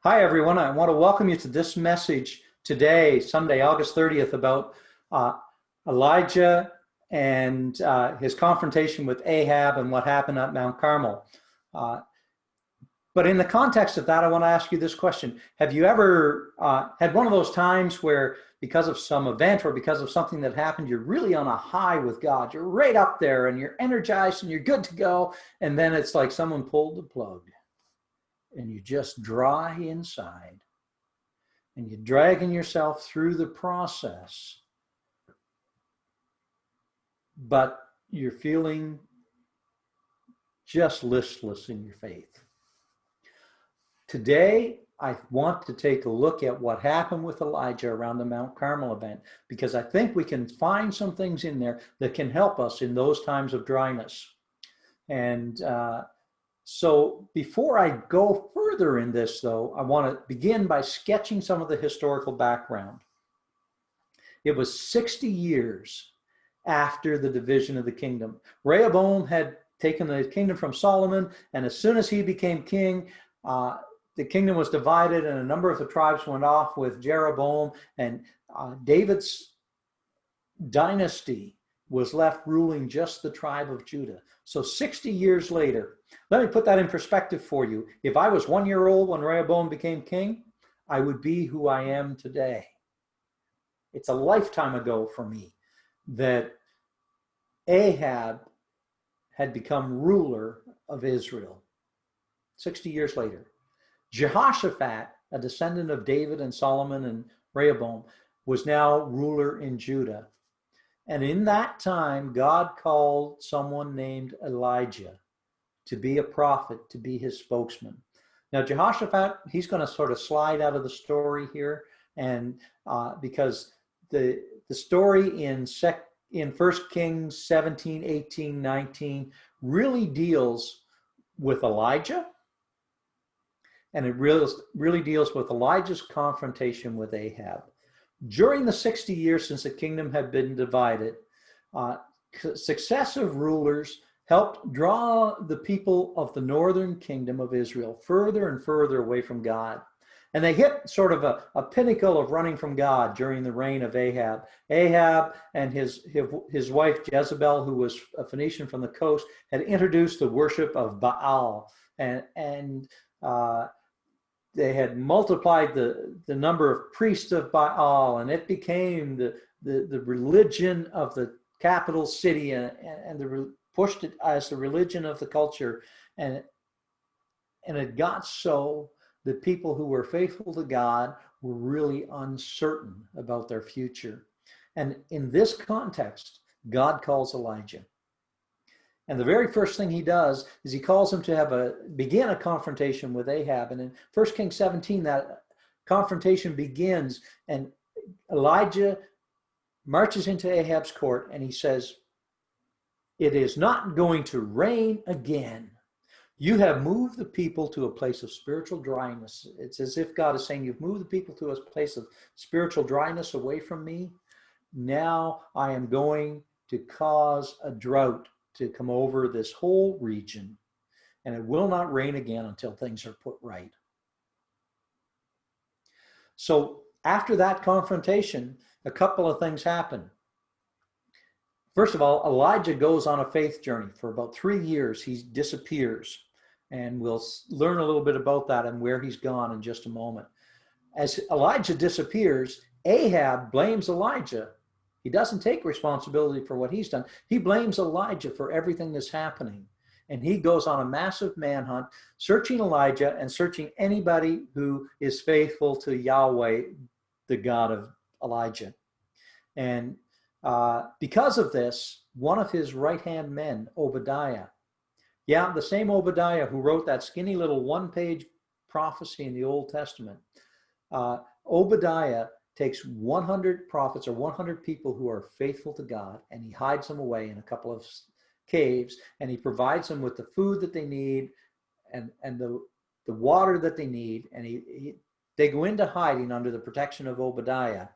Hi, everyone. I want to welcome you to this message today, Sunday, August 30th, about uh, Elijah and his confrontation with Ahab and what happened at Mount Carmel. Uh, but in the context of that, I want to ask you this question. Have you ever had one of those times where, because of some event or because of something that happened, you're really on a high with God? You're right up there and you're energized and you're good to go. And then it's like someone pulled the plug and you just dry inside. And you're dragging yourself through the process, but you're feeling just listless in your faith. Today, I want to take a look at what happened with Elijah around the Mount Carmel event, because I think we can find some things in there that can help us in those times of dryness. And so before I go further in this, though, I want to begin by sketching some of the historical background. It was 60 years after the division of the kingdom. Rehoboam had taken the kingdom from Solomon, and as soon as he became king, the kingdom was divided, and a number of the tribes went off with Jeroboam, and David's dynasty was left ruling just the tribe of Judah. So 60 years later, let me put that in perspective for you. If I was 1 year old when Rehoboam became king, I would be who I am today. It's a lifetime ago for me that Ahab had become ruler of Israel. 60 years later, Jehoshaphat, a descendant of David and Solomon and Rehoboam, was now ruler in Judah. And in that time, God called someone named Elijah to be a prophet, to be his spokesman. Now, Jehoshaphat, he's going to sort of slide out of the story here, and because the story in 1 Kings 17, 18, 19 really deals with Elijah, and it really deals with Elijah's confrontation with Ahab. During the 60 years since the kingdom had been divided, successive rulers helped draw the people of the northern kingdom of Israel further and further away from God. And they hit sort of a pinnacle of running from God during the reign of Ahab. Ahab and his wife Jezebel, who was a Phoenician from the coast, had introduced the worship of Baal, and they had multiplied the number of priests of Baal, and it became the religion of the capital city, and pushed it as the religion of the culture. And it got so that people who were faithful to God were really uncertain about their future. And in this context, God calls Elijah. And the very first thing he does is he calls him to begin a confrontation with Ahab. And in 1 Kings 17, that confrontation begins, and Elijah marches into Ahab's court and he says, "It is not going to rain again. You have moved the people to a place of spiritual dryness." It's as if God is saying, you've moved the people to a place of spiritual dryness away from me. Now I am going to cause a drought to come over this whole region, and it will not rain again until things are put right. So after that confrontation, a couple of things happen. First of all, Elijah goes on a faith journey. For about 3 years, he disappears. And we'll learn a little bit about that and where he's gone in just a moment. As Elijah disappears, Ahab blames Elijah. He doesn't take responsibility for what he's done. He blames Elijah for everything that's happening. And he goes on a massive manhunt, searching Elijah and searching anybody who is faithful to Yahweh, the God of Elijah. And because of this, one of his right-hand men, Obadiah, the same Obadiah who wrote that skinny little one-page prophecy in the Old Testament, Obadiah takes 100 prophets or 100 people who are faithful to God, and he hides them away in a couple of caves, and he provides them with the food that they need and the water that they need, and they go into hiding under the protection of Obadiah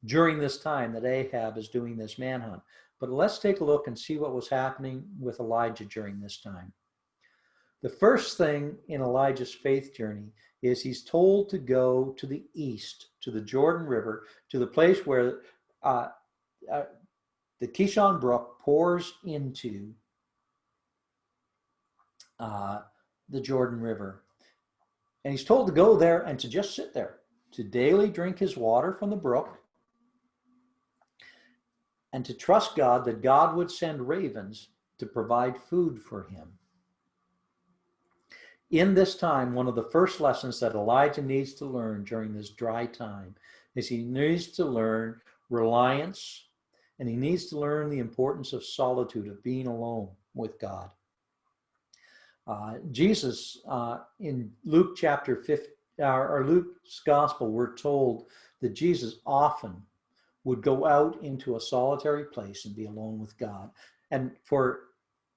during this time that Ahab is doing this manhunt. But let's take a look and see what was happening with Elijah during this time. The first thing in Elijah's faith journey is he's told to go to the east, to the Jordan River, to the place where the Kishon Brook pours into the Jordan River. And he's told to go there and to just sit there, to daily drink his water from the brook, and to trust God that God would send ravens to provide food for him. In this time, one of the first lessons that Elijah needs to learn during this dry time is he needs to learn reliance, and he needs to learn the importance of solitude, of being alone with God. Jesus, in Luke chapter 15, or Luke's gospel, we're told that Jesus often would go out into a solitary place and be alone with God. And for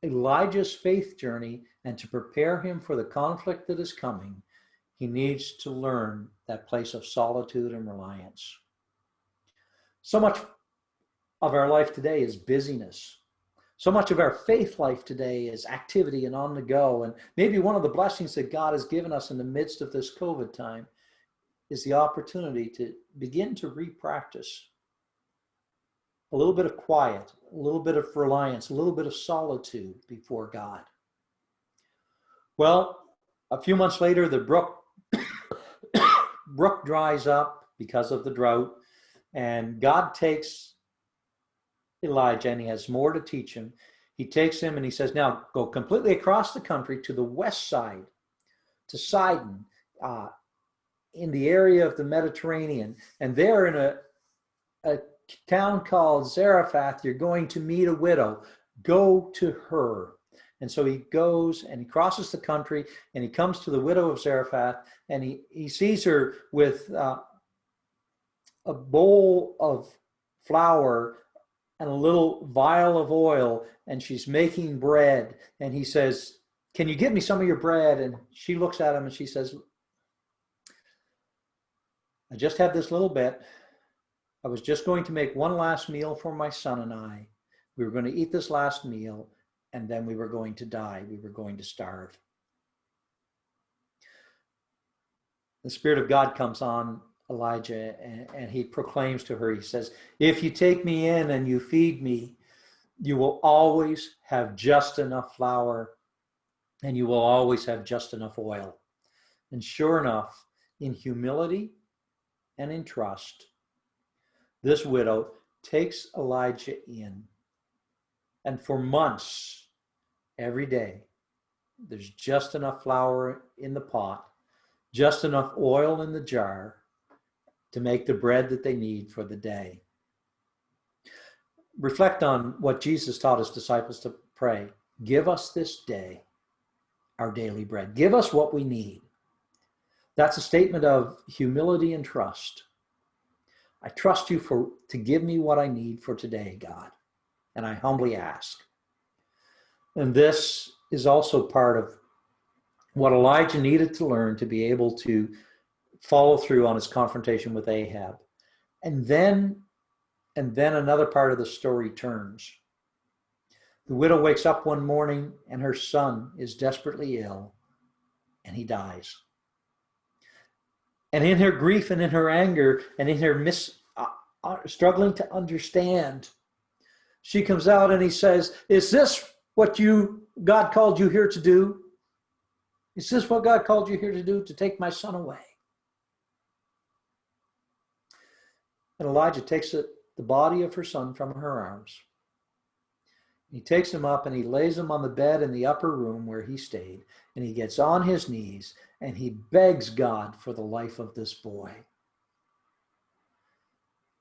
Elijah's faith journey and to prepare him for the conflict that is coming, he needs to learn that place of solitude and reliance. So much of our life today is busyness. So much of our faith life today is activity and on the go. And maybe one of the blessings that God has given us in the midst of this COVID time is the opportunity to begin to re-practice a little bit of quiet, a little bit of reliance, a little bit of solitude before God. Well, a few months later, the brook dries up because of the drought, and God takes Elijah, and he has more to teach him. He takes him and he says, now go completely across the country to the west side, to Sidon, in the area of the Mediterranean. And there in a town called Zarephath, you're going to meet a widow. Go to her. And so he goes and he crosses the country and he comes to the widow of Zarephath, and he sees her with a bowl of flour and a little vial of oil, and she's making bread. And he says, can you give me some of your bread? And she looks at him and she says, I just have this little bit. I was just going to make one last meal for my son and I. We were going to eat this last meal, and then we were going to die. We were going to starve. The Spirit of God comes on Elijah, and he proclaims to her, he says, if you take me in and you feed me, you will always have just enough flour, and you will always have just enough oil. And sure enough, in humility and in trust, this widow takes Elijah in, and for months, every day, there's just enough flour in the pot, just enough oil in the jar to make the bread that they need for the day. Reflect on what Jesus taught his disciples to pray. Give us this day our daily bread. Give us what we need. That's a statement of humility and trust. I trust you to give me what I need for today, God, and I humbly ask. And this is also part of what Elijah needed to learn to be able to follow through on his confrontation with Ahab. And then another part of the story turns. The widow wakes up one morning and her son is desperately ill, and he dies. And in her grief and in her anger and in her struggling to understand, she comes out and he says, is this what God called you here to do? Is this what God called you here to do, to take my son away? And Elijah takes the body of her son from her arms. He takes him up and he lays him on the bed in the upper room where he stayed. And he gets on his knees and he begs God for the life of this boy.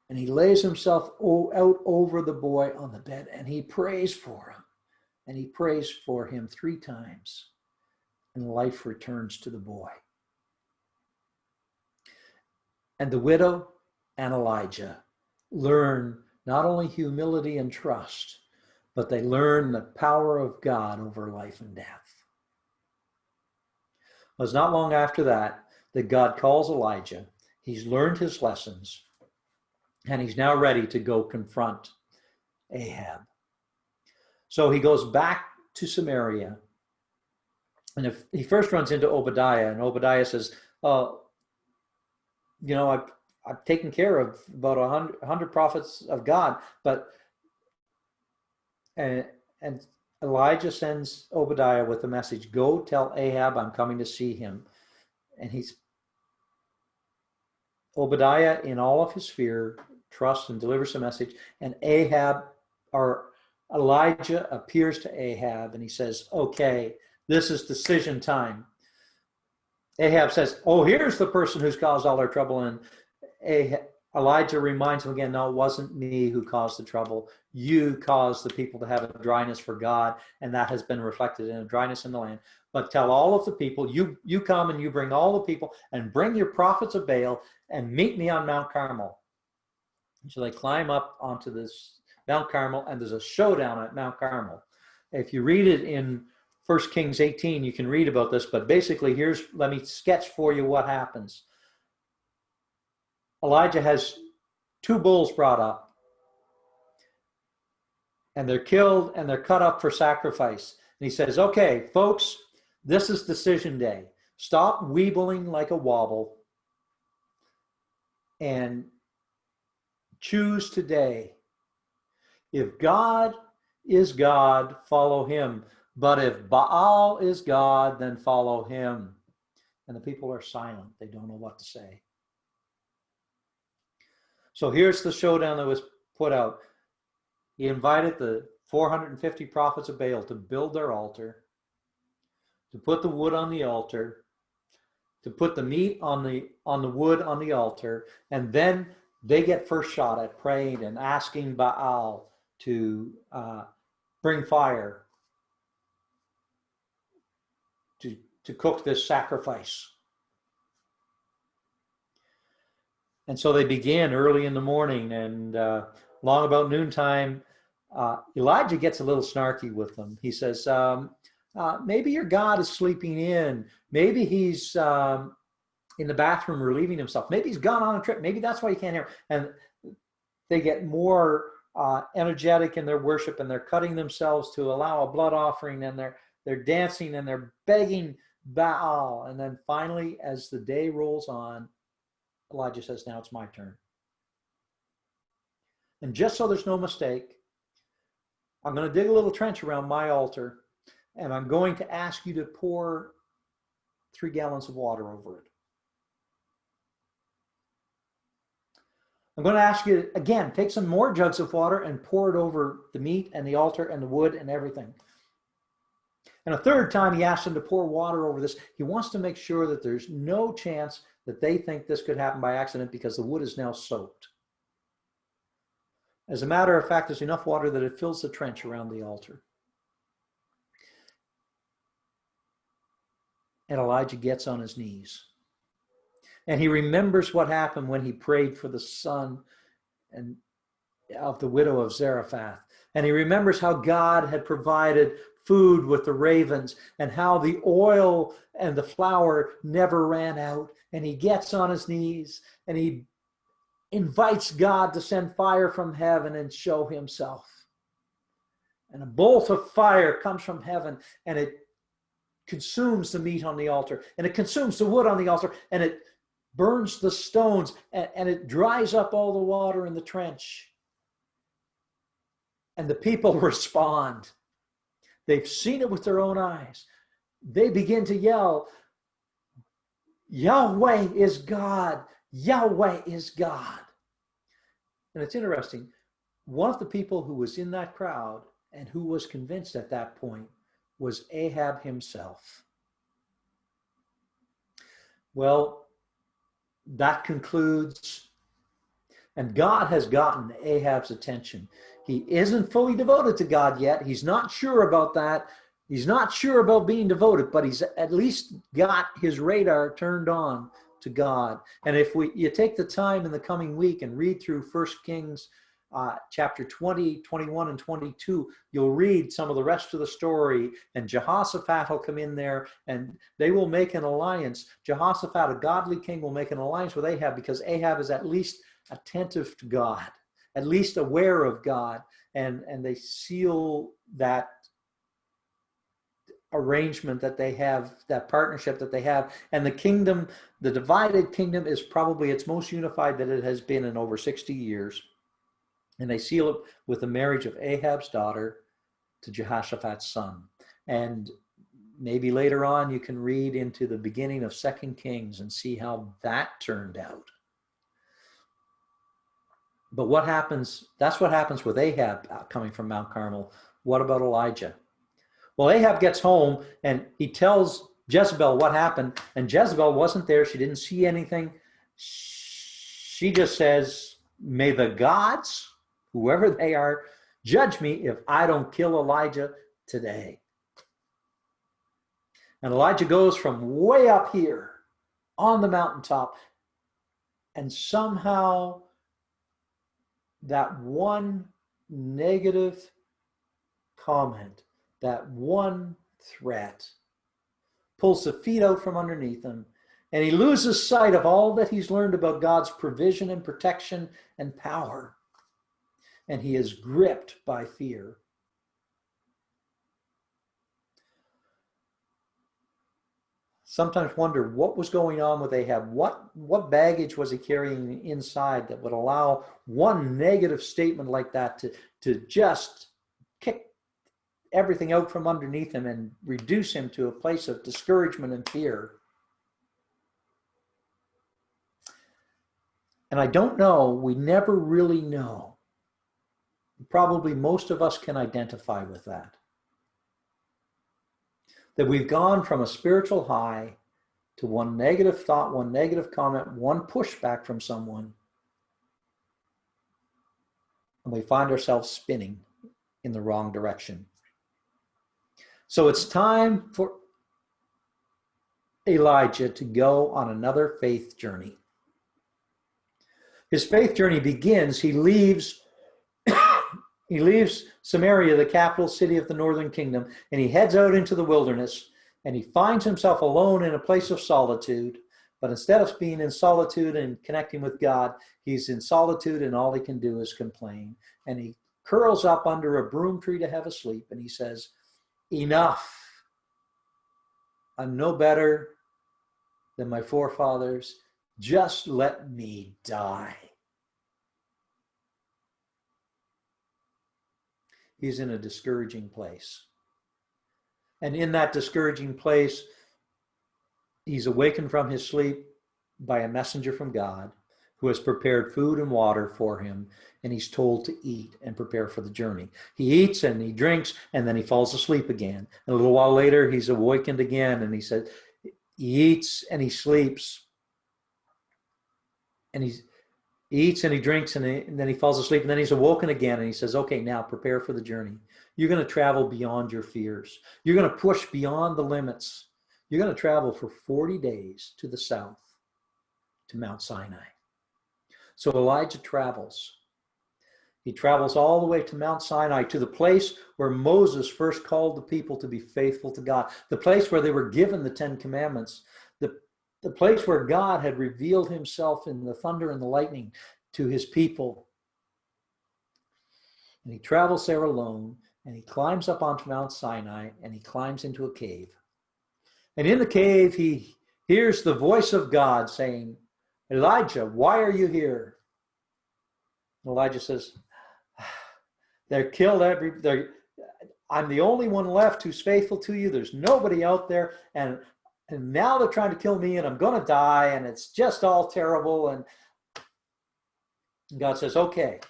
And he lays himself out over the boy on the bed and he prays for him. And he prays for him 3 times. And life returns to the boy. And the widow and Elijah learn not only humility and trust, but they learn the power of God over life and death. It was not long after that God calls Elijah. He's learned his lessons, and he's now ready to go confront Ahab. So he goes back to Samaria, And if he first runs into Obadiah, and Obadiah says, "Oh, you know, I've taken care of about 100 prophets of God," but and Elijah sends Obadiah with a message: "Go tell Ahab I'm coming to see him." And Obadiah, in all of his fear, trusts and delivers the message. And Elijah appears to Ahab and he says, "Okay, this is decision time." Ahab says, "Oh, here's the person who's caused all our trouble." And Elijah reminds him again, "No, it wasn't me who caused the trouble. You caused the people to have a dryness for God, and that has been reflected in a dryness in the land. But tell all of the people, you come and you bring all the people and bring your prophets of Baal and meet me on Mount Carmel." So they climb up onto this Mount Carmel, and there's a showdown at Mount Carmel. If you read it in 1 Kings 18, you can read about this, but basically let me sketch for you what happens. Elijah has 2 bulls brought up, and they're killed and they're cut up for sacrifice. And he says, "Okay, folks, this is decision day. Stop weebling like a wobble and choose today. If God is God, follow him. But if Baal is God, then follow him." And the people are silent. They don't know what to say. So here's the showdown that was put out. He invited the 450 prophets of Baal to build their altar, to put the wood on the altar, to put the meat on the wood on the altar, and then they get first shot at praying and asking Baal to bring fire to cook this sacrifice. And so they began early in the morning, and long about noontime, Elijah gets a little snarky with them. He says, "Maybe your God is sleeping in. Maybe he's in the bathroom relieving himself. Maybe he's gone on a trip. Maybe that's why you can't hear him." And they get more energetic in their worship, and they're cutting themselves to allow a blood offering, and they're dancing and they're begging Baal. And then finally, as the day rolls on, Elijah says, "Now it's my turn. And just so there's no mistake, I'm going to dig a little trench around my altar, and I'm going to ask you to pour 3 gallons of water over it. I'm going to ask you to, again, take some more jugs of water and pour it over the meat and the altar and the wood and everything." And a third time, he asks them to pour water over this. He wants to make sure that there's no chance that they think this could happen by accident, because the wood is now soaked. As a matter of fact, there's enough water that it fills the trench around the altar. And Elijah gets on his knees. And he remembers what happened when he prayed for the son of the widow of Zarephath. And he remembers how God had provided food with the ravens, and how the oil and the flour never ran out. And he gets on his knees and he invites God to send fire from heaven and show himself. And a bolt of fire comes from heaven, and it consumes the meat on the altar, and it consumes the wood on the altar, and it burns the stones, and it dries up all the water in the trench. And the people respond. They've seen it with their own eyes. They begin to yell, "Yahweh is God! Yahweh is God!" And it's interesting. One of the people who was in that crowd and who was convinced at that point was Ahab himself. Well, that concludes, and God has gotten Ahab's attention. He isn't fully devoted to God yet. He's not sure about that. He's not sure about being devoted, but he's at least got his radar turned on to God. And if you take the time in the coming week and read through 1 Kings chapter 20, 21, and 22, you'll read some of the rest of the story, and Jehoshaphat will come in there, and they will make an alliance. Jehoshaphat, a godly king, will make an alliance with Ahab, because Ahab is at least attentive to God, at least aware of God, and they seal that arrangement that they have, that partnership that they have. And the kingdom, the divided kingdom, is probably its most unified that it has been in over 60 years. And they seal it with the marriage of Ahab's daughter to Jehoshaphat's son. And maybe later on you can read into the beginning of 2 Kings and see how that turned out. But what happens, that's what happens with Ahab coming from Mount Carmel. What about Elijah? Well, Ahab gets home and he tells Jezebel what happened, and Jezebel wasn't there. She didn't see anything. She just says, may the gods, whoever they are, judge me if I don't kill Elijah today. And Elijah goes from way up here on the mountaintop, and somehow that one negative comment, that one threat, pulls the feet out from underneath him, and he loses sight of all that he's learned about God's provision and protection and power. And he is gripped by fear. Sometimes wonder what was going on with Ahab. What baggage was he carrying inside that would allow one negative statement like that to just kick everything out from underneath him and reduce him to a place of discouragement and fear? And I don't know, we never really know. Probably most of us can identify with that. That we've gone from a spiritual high to one negative thought, one negative comment, one pushback from someone, and we find ourselves spinning in the wrong direction. So it's time for Elijah to go on another faith journey. His faith journey begins, he leaves Samaria, the capital city of the northern kingdom, and he heads out into the wilderness, and he finds himself alone in a place of solitude. But instead of being in solitude and connecting with God, he's in solitude, and all he can do is complain. And he curls up under a broom tree to have a sleep, and he says, enough. I'm no better than my forefathers. Just let me die. He's in a discouraging place. And in that discouraging place, he's awakened from his sleep by a messenger from God who has prepared food and water for him, and he's told to eat and prepare for the journey. He eats and he drinks, and then he falls asleep again. And a little while later, he's awakened again, and he said, he eats and he sleeps, and he eats and he drinks, and then he falls asleep, and then he's awoken again, and he says, okay, now prepare for the journey. You're going to travel beyond your fears. You're going to push beyond the limits. You're going to travel for 40 days to the south, to Mount Sinai. So Elijah travels. He travels all the way to Mount Sinai, to the place where Moses first called the people to be faithful to God, the place where they were given the 10 Commandments, the place where God had revealed himself in the thunder and the lightning to his people. And he travels there alone, and he climbs up onto Mount Sinai, and he climbs into a cave. And in the cave, he hears the voice of God saying, Elijah, why are you here? And Elijah says, they're killed I'm the only one left who's faithful to you. There's nobody out there. And now they're trying to kill me, and I'm going to die, and it's just all terrible. And God says, okay,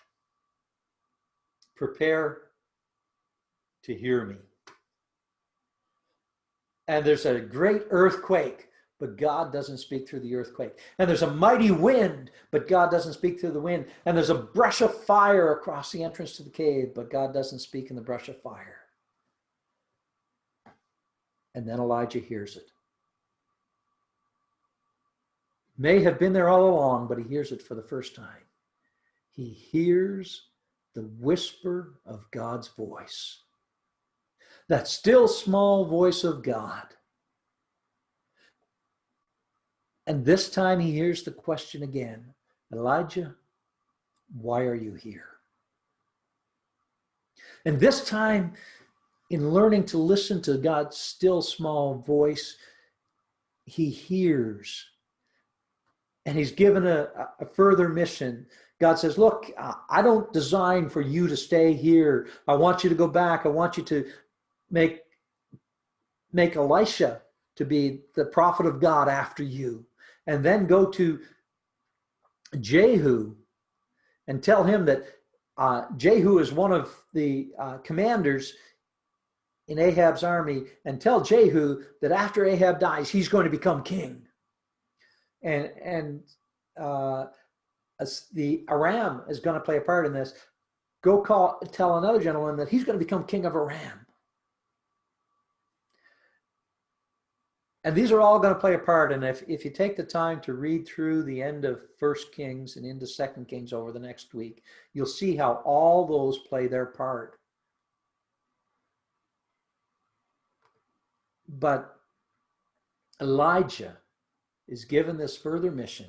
prepare to hear me. And there's a great earthquake, but God doesn't speak through the earthquake. And there's a mighty wind, but God doesn't speak through the wind. And there's a brush of fire across the entrance to the cave, but God doesn't speak in the brush of fire. And then Elijah hears it. May have been there all along, but he hears it for the first time. He hears the whisper of God's voice. That still small voice of God. And this time he hears the question again, Elijah, why are you here? And this time in learning to listen to God's still small voice, he hears. And he's given a further mission. God says, look, I don't design for you to stay here. I want you to go back. I want you to make Elisha to be the prophet of God after you. And then go to Jehu and tell him that Jehu is one of the commanders in Ahab's army, and tell Jehu that after Ahab dies, he's going to become king. And the Aram is going to play a part in this. Go tell another gentleman that he's going to become king of Aram. And these are all going to play a part. And if you take the time to read through the end of 1 Kings and into 2 Kings over the next week, you'll see how all those play their part. But Elijah is given this further mission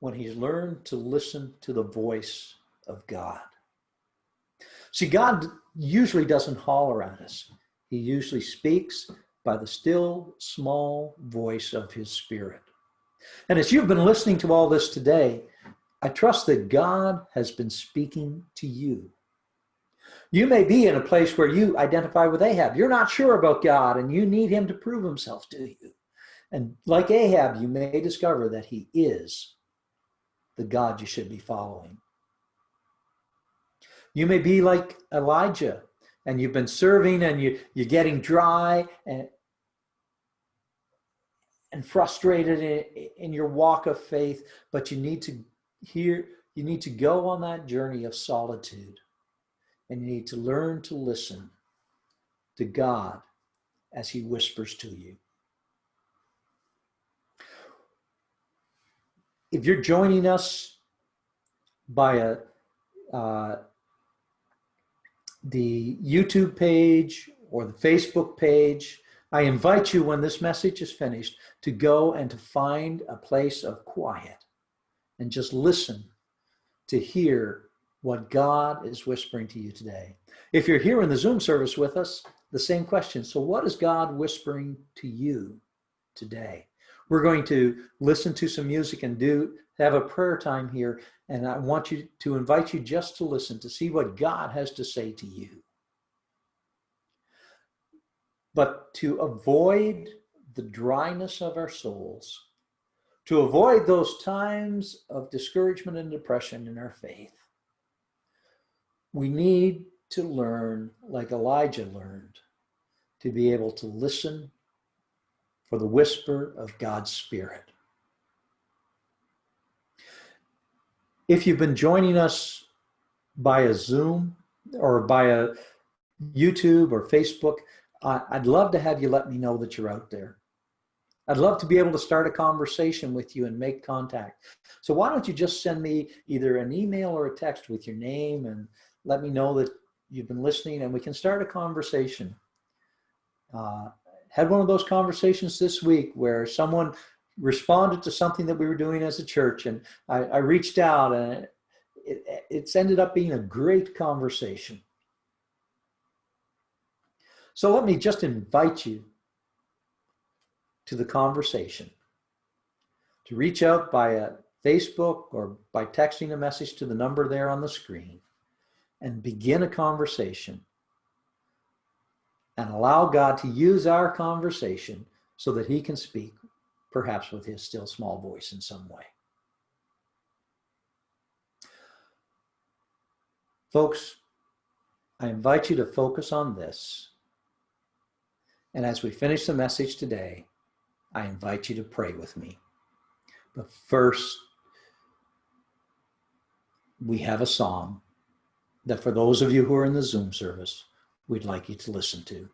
when he's learned to listen to the voice of God. See, God usually doesn't holler at us. He usually speaks by the still, small voice of his Spirit. And as you've been listening to all this today, I trust that God has been speaking to you. You may be in a place where you identify with Ahab. You're not sure about God, and you need him to prove himself to you. And like Ahab, you may discover that he is the God you should be following. You may be like Elijah, and you've been serving, and you're getting dry and frustrated in your walk of faith, but you need to go on that journey of solitude. And you need to learn to listen to God as he whispers to you. If you're joining us by the YouTube page or the Facebook page, I invite you, when this message is finished, to go and to find a place of quiet and just listen to hear what God is whispering to you today. If you're here in the Zoom service with us, the same question. So what is God whispering to you today? We're going to listen to some music and have a prayer time here. And I want to invite you just to listen, to see what God has to say to you. But to avoid the dryness of our souls, to avoid those times of discouragement and depression in our faith, we need to learn, like Elijah learned, to be able to listen for the whisper of God's Spirit. If you've been joining us by a Zoom or by a YouTube or Facebook, I'd love to have you let me know that you're out there. I'd love to be able to start a conversation with you and make contact. So why don't you just send me either an email or a text with your name and let me know that you've been listening, and we can start a conversation. Had one of those conversations this week where someone responded to something that we were doing as a church, and I reached out, and it's ended up being a great conversation. So let me just invite you to the conversation, to reach out by Facebook or by texting a message to the number there on the screen, and begin a conversation, and allow God to use our conversation so that he can speak, perhaps with his still small voice in some way. Folks, I invite you to focus on this. And as we finish the message today, I invite you to pray with me. But first, we have a song that for those of you who are in the Zoom service, we'd like you to listen to.